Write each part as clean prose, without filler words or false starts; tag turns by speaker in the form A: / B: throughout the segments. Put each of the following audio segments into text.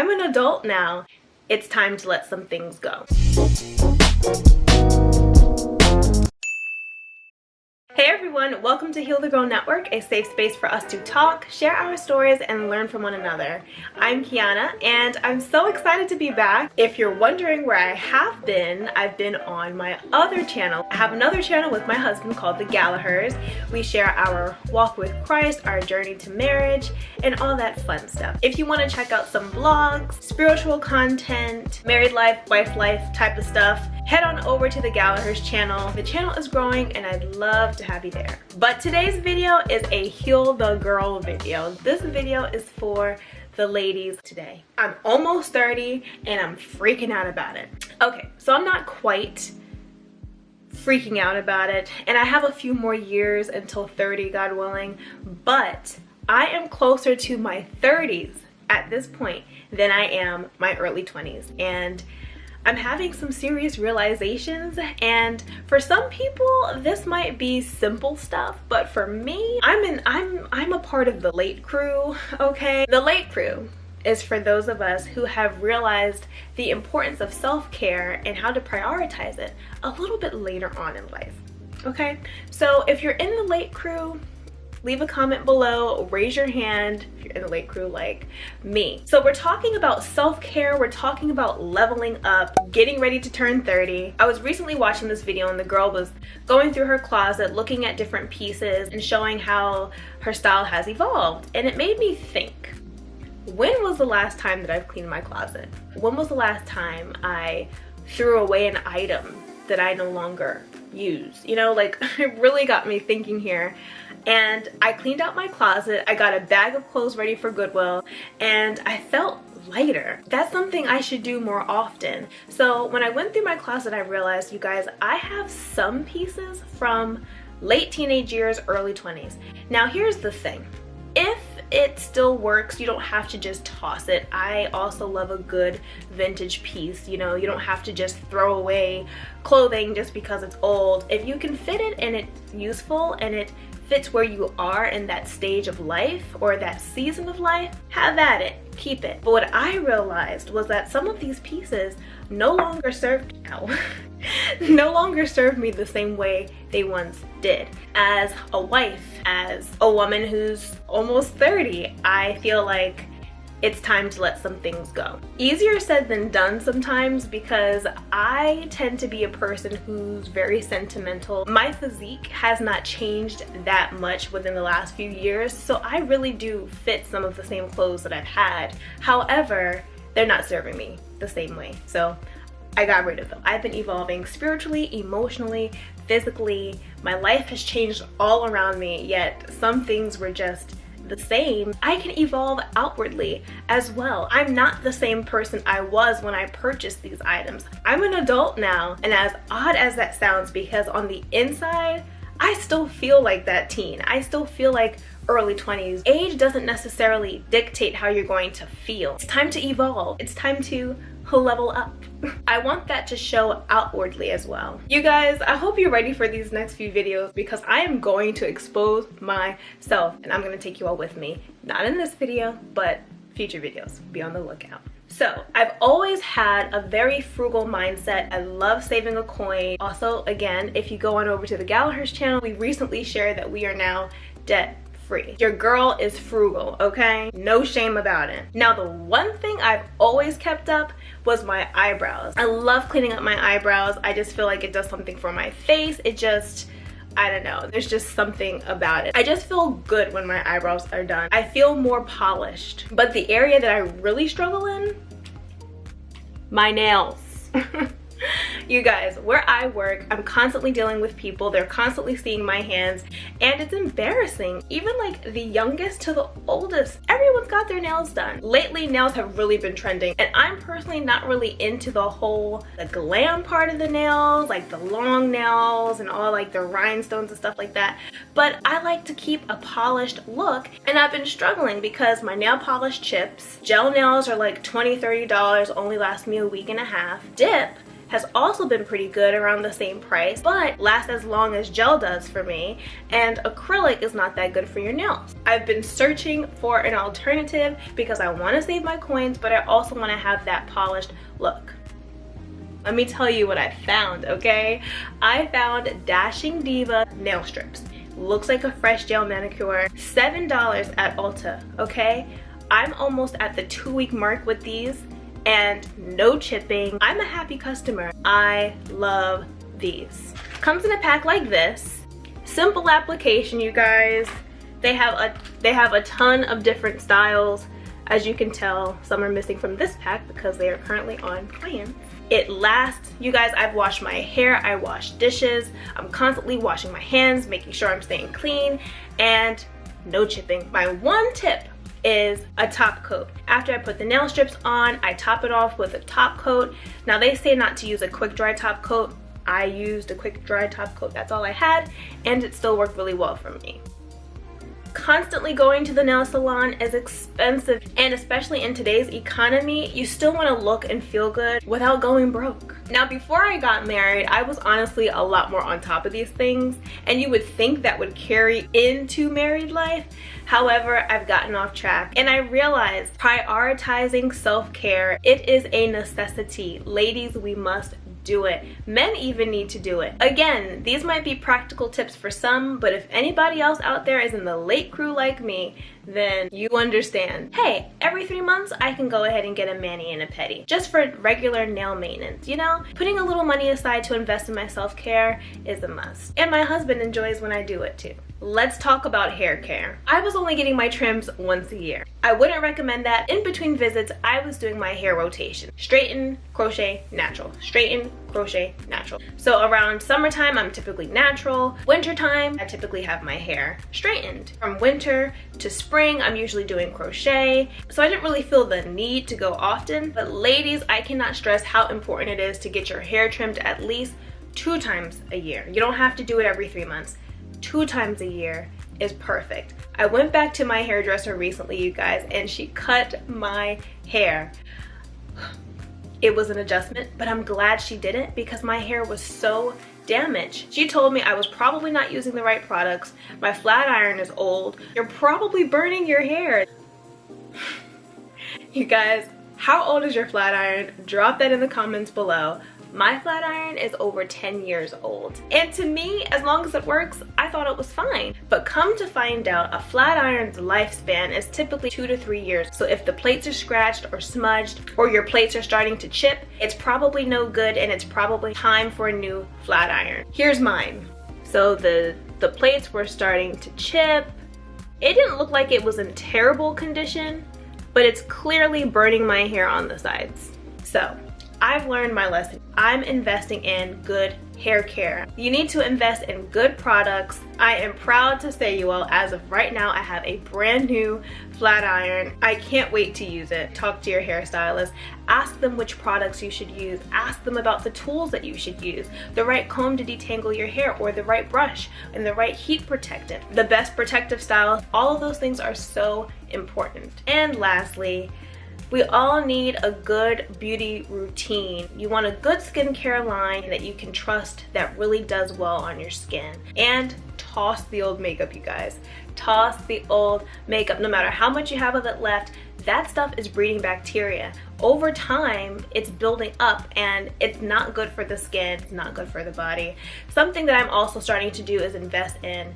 A: I'm an adult now. It's time to let some things go. Hey everyone, welcome to Heal the Girl Network, a safe space for us to talk, share our stories, and learn from one another. I'm Kiana, and I'm so excited to be back. If you're wondering where I have been, I've been on my other channel. I have another channel with my husband called the GALLAHERS. We share our walk with Christ, our journey to marriage, and all that fun stuff. If you want to check out some vlogs, spiritual content, married life, wife life type of stuff, head on over to the GALLAHERS channel. The channel is growing and I'd love to have you there. But today's video is a Heal the Girl video. This video is for the ladies today. I'm almost 30 and I'm freaking out about it. Okay, so I'm not quite freaking out about it, and I have a few more years until 30, God willing, but I am closer to my 30s at this point than I am my early 20s, and I'm having some serious realizations. And for some people this might be simple stuff, but for me, I'm a part of the late crew. Okay, the late crew is for those of us who have realized the importance of self-care and how to prioritize it a little bit later on in life. Okay, so if you're in the late crew, leave a comment below, raise your hand if you're in the late crew like me. So we're talking about self-care, we're talking about leveling up, getting ready to turn 30. I was recently watching this video and the girl was going through her closet, looking at different pieces and showing how her style has evolved. And it made me think, when was the last time that I've cleaned my closet? When was the last time I threw away an item that I no longer use? You know, like, it really got me thinking here. And I cleaned out my closet, I got a bag of clothes ready for Goodwill, and I felt lighter. That's something I should do more often. So when I went through my closet, I realized, you guys, I have some pieces from late teenage years, early 20s. Now here's the thing. If it still works, you don't have to just toss it. I also love a good vintage piece. You know, you don't have to just throw away clothing just because it's old. If you can fit it and it's useful and it fits where you are in that stage of life or that season of life, have at it, keep it. But what I realized was that some of these pieces no longer served no longer served me the same way they once did. As a wife, as a woman who's almost 30, I feel like it's time to let some things go. Easier said than done sometimes, because I tend to be a person who's very sentimental. My physique has not changed that much within the last few years, so I really do fit some of the same clothes that I've had. However, they're not serving me the same way, so I got rid of them. I've been evolving spiritually, emotionally, physically. My life has changed all around me, yet some things were just the same. I can evolve outwardly as well. I'm not the same person I was when I purchased these items. I'm an adult now, and as odd as that sounds, because on the inside, I still feel like that teen. I still feel like early 20s. Age doesn't necessarily dictate how you're going to feel. It's time to evolve. It's time to level up. I want that to show outwardly as well. You guys, I hope you're ready for these next few videos, because I am going to expose myself and I'm going to take you all with me. Not in this video, but future videos. Be on the lookout. So I've always had a very frugal mindset. I love saving a coin. Also, again, if you go on over to the GALLAHERS channel, we recently shared that we are now debt free. Your girl is frugal, okay? No shame about it. Now, the one thing I've always kept up was my eyebrows. I love cleaning up my eyebrows. I just feel like it does something for my face. It just, I don't know, there's just something about it. I just feel good when my eyebrows are done. I feel more polished. But the area that I really struggle in, my nails. You guys, where I work, I'm constantly dealing with people. They're constantly seeing my hands, and it's embarrassing. Even like the youngest to the oldest, everyone's got their nails done. Lately, nails have really been trending, and I'm personally not really into the glam part of the nails, like the long nails and all like the rhinestones and stuff like that. But I like to keep a polished look, and I've been struggling because my nail polish chips. Gel nails are like $20, $30, only last me a week and a half. Dip has also been pretty good, around the same price, but lasts as long as gel does for me, and acrylic is not that good for your nails. I've been searching for an alternative because I want to save my coins, but I also want to have that polished look. Let me tell you what I found, okay? I found Dashing Diva nail strips. Looks like a fresh gel manicure. $7 at Ulta, okay? I'm almost at the 2-week mark with these and no chipping. I'm a happy customer. I love these. Comes in a pack like this. Simple application, you guys. They have a ton of different styles. As you can tell, some are missing from this pack because they are currently on clearance. It lasts. You guys, I've washed my hair, I wash dishes, I'm constantly washing my hands, making sure I'm staying clean, and no chipping. My one tip is a top coat. After I put the nail strips on, I top it off with a top coat. Now they say not to use a quick dry top coat. I used a quick dry top coat, that's all I had, and it still worked really well for me. Constantly going to the nail salon is expensive, and especially in today's economy, you still want to look and feel good without going broke. Now, before I got married, I was honestly a lot more on top of these things, and you would think that would carry into married life. However, I've gotten off track, and I realized prioritizing self-care, it is a necessity. Ladies, we must do it. Men even need to do it. Again, these might be practical tips for some, but if anybody else out there is in the late crew like me, then you understand. Hey, every 3 months I can go ahead and get a mani and a pedi, just for regular nail maintenance, you know? Putting a little money aside to invest in my self-care is a must. And my husband enjoys when I do it too. Let's talk about hair care. I was only getting my trims once a year. I wouldn't recommend that. In between visits, I was doing my hair rotation. Straighten, crochet, natural. Straighten, crochet, natural. So around summertime, I'm typically natural. Wintertime, I typically have my hair straightened. From winter to spring, I'm usually doing crochet. So I didn't really feel the need to go often. But ladies, I cannot stress how important it is to get your hair trimmed at least 2 times a year. You don't have to do it every 3 months. 2 times a year is perfect. I went back to my hairdresser recently, you guys, and she cut my hair. It was an adjustment, but I'm glad she did it because my hair was so damaged. She told me I was probably not using the right products. My flat iron is old. You're probably burning your hair. You guys, how old is your flat iron? Drop that in the comments below. My flat iron is over 10 years old. And to me, as long as it works, I thought it was fine. But come to find out, a flat iron's lifespan is typically 2 to 3 years. So if the plates are scratched or smudged, or your plates are starting to chip, it's probably no good and it's probably time for a new flat iron. Here's mine. So the plates were starting to chip. It didn't look like it was in terrible condition, but it's clearly burning my hair on the sides. So I've learned my lesson. I'm investing in good hair care. You need to invest in good products. I am proud to say, you all, as of right now, I have a brand new flat iron. I can't wait to use it. Talk to your hairstylist. Ask them which products you should use. Ask them about the tools that you should use. The right comb to detangle your hair, or the right brush, and the right heat protectant. The best protective styles. All of those things are so important. And lastly, we all need a good beauty routine. You want a good skincare line that you can trust, that really does well on your skin. And toss the old makeup, you guys. Toss the old makeup. No matter how much you have of it left, that stuff is breeding bacteria. Over time, it's building up and it's not good for the skin, it's not good for the body. Something that I'm also starting to do is invest in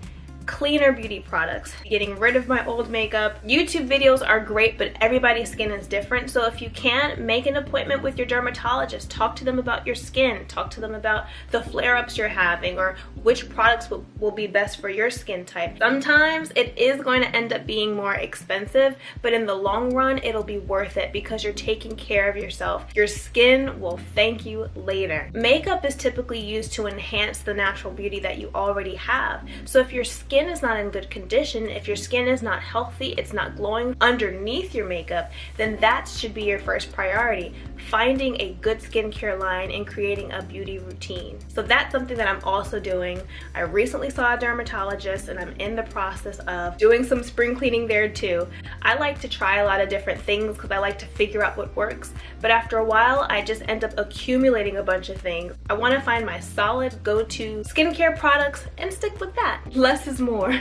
A: cleaner beauty products, getting rid of my old makeup. YouTube videos are great, but everybody's skin is different. So if you can, make an appointment with your dermatologist. Talk to them about your skin. Talk to them about the flare-ups you're having, or which products will be best for your skin type. Sometimes it is going to end up being more expensive, but in the long run, it'll be worth it because you're taking care of yourself. Your skin will thank you later. Makeup is typically used to enhance the natural beauty that you already have. So if your skin is not in good condition, if your skin is not healthy, it's not glowing underneath your makeup, then that should be your first priority. Finding a good skincare line and creating a beauty routine. So that's something that I'm also doing. going. I recently saw a dermatologist and I'm in the process of doing some spring cleaning there too. I like to try a lot of different things because I like to figure out what works, but after a while I just end up accumulating a bunch of things. I want to find my solid go-to skincare products and stick with that. Less is more.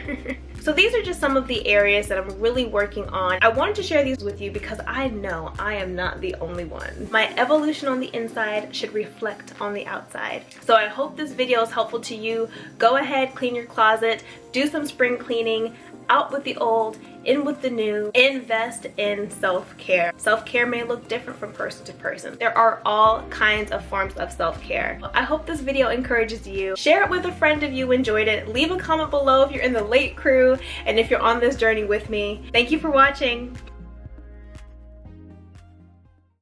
A: So these are just some of the areas that I'm really working on. I wanted to share these with you because I know I am not the only one. My evolution on the inside should reflect on the outside. So I hope this video is helpful to you. Go ahead, clean your closet, do some spring cleaning, out with the old, in with the new. Invest in self-care. Self-care may look different from person to person. There are all kinds of forms of self-care. I hope this video encourages you. Share it with a friend if you enjoyed it. Leave a comment below if you're in the late crew and if you're on this journey with me. Thank you for watching.